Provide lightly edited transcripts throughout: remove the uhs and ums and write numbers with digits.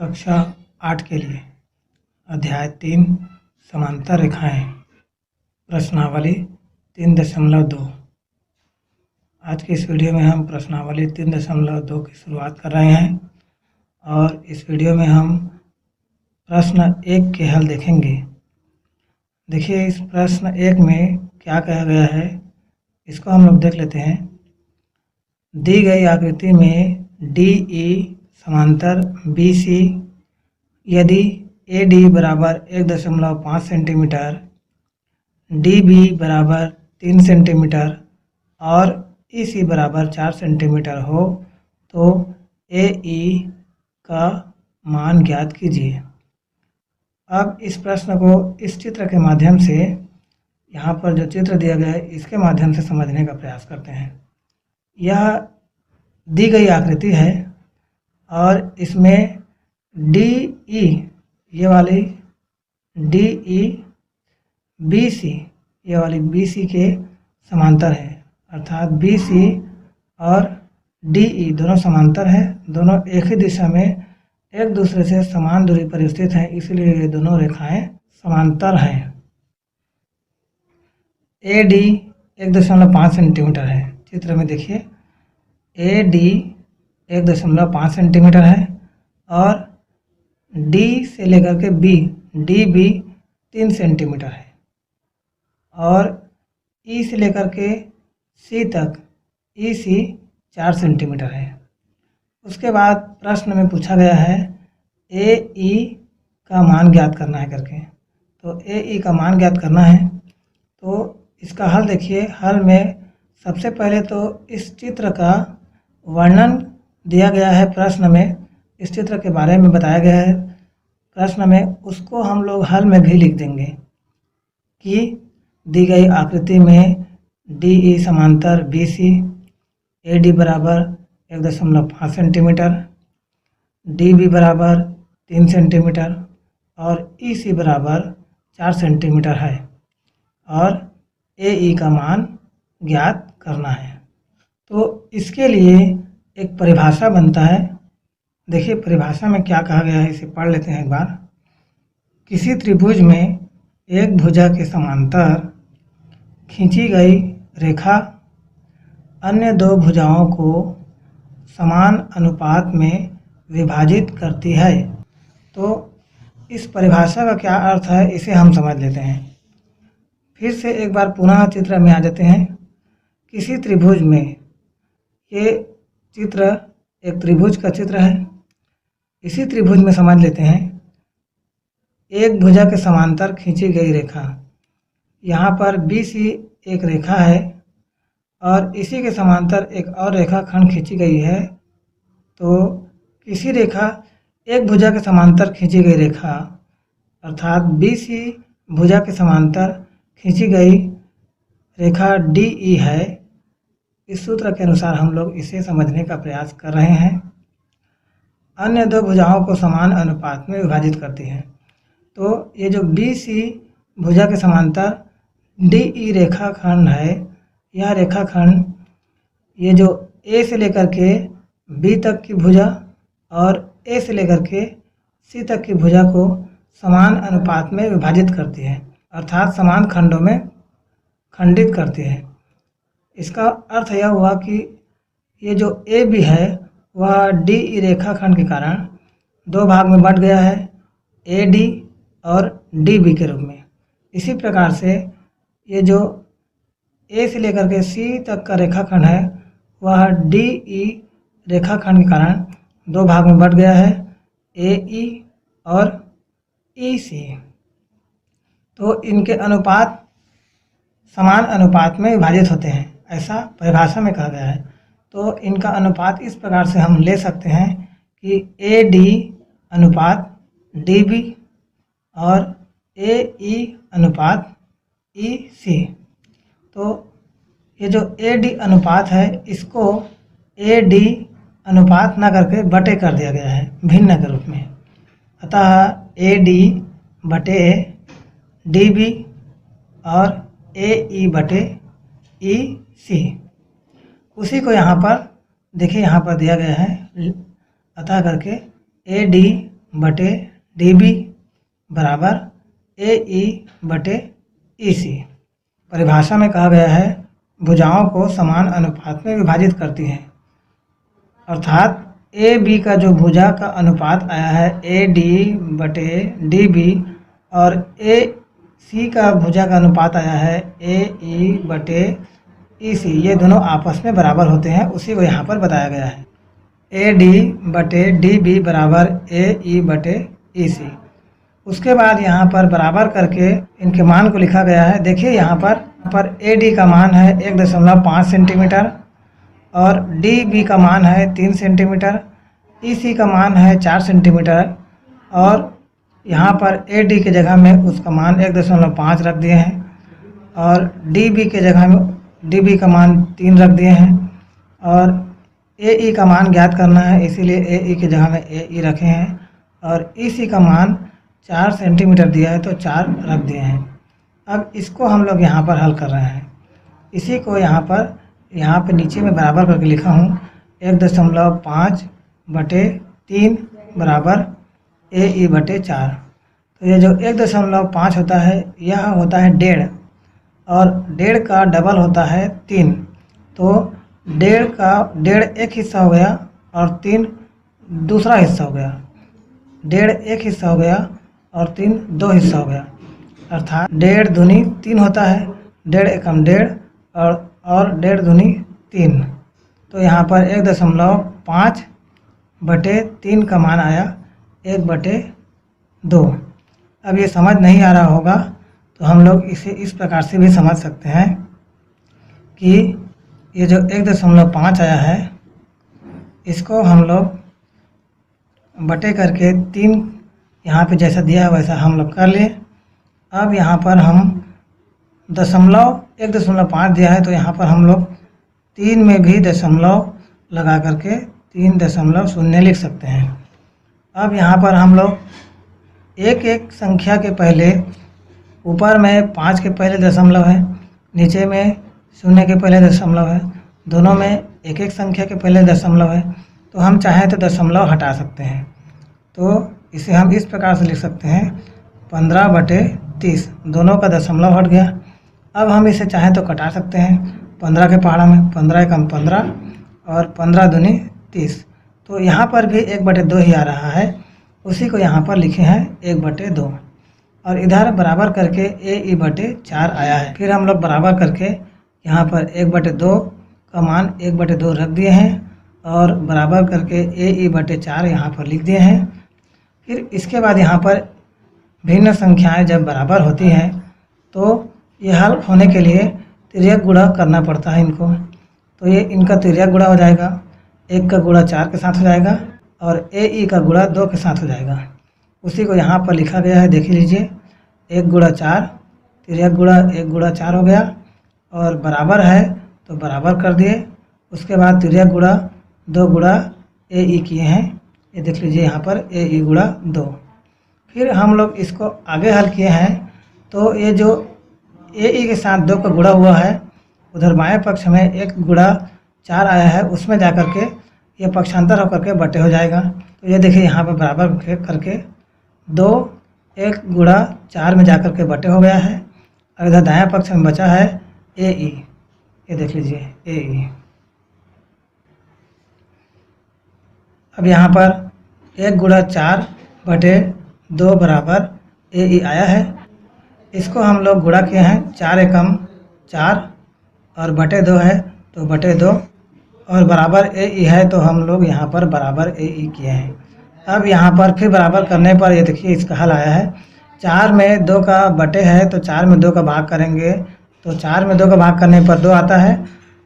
कक्षा 8 के लिए अध्याय 3 समांतर रेखाएं प्रश्नावली 3.2। आज की इस वीडियो में हम प्रश्नावली 3.2 की शुरुआत कर रहे हैं और इस वीडियो में हम प्रश्न 1 के हल देखेंगे। देखिए इस प्रश्न 1 में क्या कहा गया है, इसको हम लोग देख लेते हैं। दी गई आकृति में DE समांतर BC यदि AD बराबर 1.5 सेंटीमीटर, DB बराबर 3 सेंटीमीटर और EC बराबर 4 सेंटीमीटर हो तो AE का मान ज्ञात कीजिए। अब इस प्रश्न को इस चित्र के माध्यम से, यहाँ पर जो चित्र दिया गया है इसके माध्यम से समझने का प्रयास करते हैं। यह दी गई आकृति है और इसमें DE ये वाली DE BC ये वाली BC के समांतर है, अर्थात BC और DE दोनों समांतर हैं, दोनों एक ही दिशा में एक दूसरे से समान दूरी पर स्थित हैं, इसलिए ये दोनों रेखाएं समांतर हैं। AD 1.5 सेंटीमीटर है, चित्र में देखिए AD 1.5 सेंटीमीटर है और D से लेकर के DB 3 सेंटीमीटर है और E से लेकर के C तक EC 4 सेंटीमीटर है। उसके बाद प्रश्न में पूछा गया है AE का मान ज्ञात करना है करके, तो AE का मान ज्ञात करना है तो इसका हल देखिए। हल में सबसे पहले तो इस चित्र का वर्णन दिया गया है, प्रश्न में इस चित्र के बारे में बताया गया है प्रश्न में, उसको हम लोग हल में भी लिख देंगे कि दी गई आकृति में DE समांतर BC, AD बराबर 1.5 सेंटीमीटर, DB बराबर 3 सेंटीमीटर और EC बराबर 4 सेंटीमीटर है और AE का मान ज्ञात करना है। तो इसके लिए एक परिभाषा बनता है। देखिए परिभाषा में क्या कहा गया है, इसे पढ़ लेते हैं एक बार। किसी त्रिभुज में एक भुजा के समांतर खींची गई रेखा अन्य दो भुजाओं को समान अनुपात में विभाजित करती है। तो इस परिभाषा का क्या अर्थ है, इसे हम समझ लेते हैं। फिर से एक बार पुनः चित्र में आ जाते हैं। किसी त्रिभुज में, ये चित्र एक त्रिभुज का चित्र है, इसी त्रिभुज में समझ लेते हैं एक भुजा के समांतर खींची गई रेखा, यहाँ पर BC एक रेखा है और इसी के समांतर एक और रेखा खंड खींची गई है। तो किसी रेखा एक भुजा के समांतर खींची गई रेखा अर्थात BC भुजा के समांतर खींची गई रेखा DE है। इस सूत्र के अनुसार हम लोग इसे समझने का प्रयास कर रहे हैं। अन्य दो भुजाओं को समान अनुपात में विभाजित करती है। तो ये जो BC भुजा के समांतर DE रेखाखंड है, यह रेखाखंड ये जो A से लेकर के B तक की भुजा और A से लेकर के C तक की भुजा को समान अनुपात में विभाजित करती है, अर्थात समान खंडों में खंडित करती है। इसका अर्थ यह हुआ कि ये जो AB है वह DE रेखाखंड के कारण दो भाग में बंट गया है, AD और DB के रूप में। इसी प्रकार से ये जो A से लेकर के C तक का रेखाखंड है वह DE रेखाखंड के कारण दो भाग में बंट गया है, AE और EC। तो इनके अनुपात समान अनुपात में विभाजित होते हैं, ऐसा परिभाषा में कहा गया है। तो इनका अनुपात इस प्रकार से हम ले सकते हैं कि AD अनुपात DB और AE अनुपात EC। तो ये जो AD अनुपात है इसको AD अनुपात न करके बटे कर दिया गया है भिन्न के रूप में, अतः AD बटे DB और AE बटे EC। उसी को यहाँ पर देखिए, यहाँ पर दिया गया है, अतः करके AD बटे DB बराबर AE बटे EC। परिभाषा में कहा गया है भुजाओं को समान अनुपात में विभाजित करती हैं, अर्थात AB का जो भुजा का अनुपात आया है AD बटे DB और AC का भुजा का अनुपात आया है AE बटे EC, ये दोनों आपस में बराबर होते हैं, उसी को यहाँ पर बताया गया है। AD बटे DB बराबर AE बटे EC। उसके बाद यहाँ पर बराबर करके इनके मान को लिखा गया है। देखिए यहाँ पर AD का मान है 1.5 सेंटीमीटर और DB का मान है 3 सेंटीमीटर, EC का मान है 4 सेंटीमीटर और यहाँ पर AD के जगह में उसका मान 1.5 रख दिए हैं और DB के जगह में DB का मान 3 रख दिए हैं और AE का मान ज्ञात करना है, इसीलिए AE के जगह में AE रखे हैं और EC का मान 4 सेंटीमीटर दिया है तो 4 रख दिए हैं। अब इसको हम लोग यहाँ पर हल कर रहे हैं। इसी को यहाँ पे नीचे में बराबर करके लिखा हूँ 1.5 बटे 3 बराबर AE बटे 4। तो ये जो 1.5 होता है यह होता है 1.5 और 1.5 का डबल होता है 3, तो 1.5 एक हिस्सा हो गया और 3 दूसरा हिस्सा हो गया। 1.5 एक हिस्सा हो गया और 3 दो हिस्सा हो गया, अर्थात 1.5 दूनी 3 होता है, 1.5 एकम 1.5 और 1.5 दूनी 3। तो यहाँ पर 1.5 बटे 3 का मान आया 1/2। अब ये समझ नहीं आ रहा होगा तो हम लोग इसे इस प्रकार से भी समझ सकते हैं कि ये जो 1.5 आया है इसको हम लोग बटे करके 3 यहाँ पे जैसा दिया है वैसा हम लोग कर लिए। अब यहाँ पर हम 1.5 दिया है तो यहाँ पर हम लोग 3 में भी दशमलव लगा करके 3.0 लिख सकते हैं। अब यहाँ पर हम लोग एक संख्या के पहले ऊपर में 5 के पहले दशमलव है, नीचे में 0 के पहले दशमलव है, दोनों में एक संख्या के पहले दशमलव है, तो हम चाहें तो दशमलव हटा सकते हैं। तो इसे हम इस प्रकार से लिख सकते हैं 15/30, दोनों का दशमलव हट गया। अब हम इसे चाहें तो कटा सकते हैं 15 के पहाड़ा में, 15 एकम 15 और 15 दूनी 30, तो यहाँ पर भी 1/2 ही आ रहा है, उसी को यहाँ पर लिखे हैं 1/2 और इधर बराबर करके AE बटे 4 आया है। फिर हम लोग बराबर करके यहाँ पर 1/2 का मान 1/2 रख दिए हैं और बराबर करके AE बटे 4 यहाँ पर लिख दिए हैं। फिर इसके बाद यहाँ पर भिन्न संख्याएं जब बराबर होती हैं तो ये हल होने के लिए तिर्यक गुणा करना पड़ता है इनको, तो ये इनका तिर्यक गुणा हो जाएगा, 1 का गुणा 4 के साथ हो जाएगा और AE का गुणा 2 के साथ हो जाएगा। उसी को यहाँ पर लिखा गया है, देख लीजिए 1 गुणा 4, तिर्यक गुणा 1 गुणा 4 हो गया और बराबर है तो बराबर कर दिए। उसके बाद तिर्यक गुणा 2 गुणा AE किए हैं, ये देख लीजिए यहाँ पर AE गुणा 2। फिर हम लोग इसको आगे हल किए हैं तो ये जो AE के साथ 2 का गुणा हुआ है उधर बाएं पक्ष में 1 गुणा 4 आया है, उसमें जा कर के ये पक्षांतर होकर के बटे हो जाएगा। तो ये देखिए यहाँ पर बराबर करके 2 1 गुणा 4 में जा कर के बटे हो गया है और इधर दायां पक्ष में बचा है AE, ये देख लीजिए AE। अब यहाँ पर 1 गुणा 4 बटे 2 बराबर AE आया है, इसको हम लोग गुणा किए हैं 4 एकम 4 और बटे 2 है तो बटे 2 और बराबर AE है तो हम लोग यहाँ पर बराबर AE किए हैं। अब यहाँ पर फिर बराबर करने पर ये देखिए इसका हल आया है, 4 में 2 का बटे है तो 4 में 2 का भाग करेंगे तो 4 में 2 का भाग करने पर 2 आता है,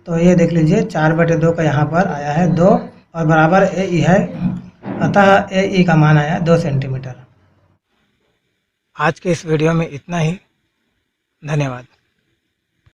तो ये देख लीजिए 4/2 का यहाँ पर आया है 2 और बराबर AE है, अतः AE का मान आया 2 सेंटीमीटर। आज के इस वीडियो में इतना ही, धन्यवाद।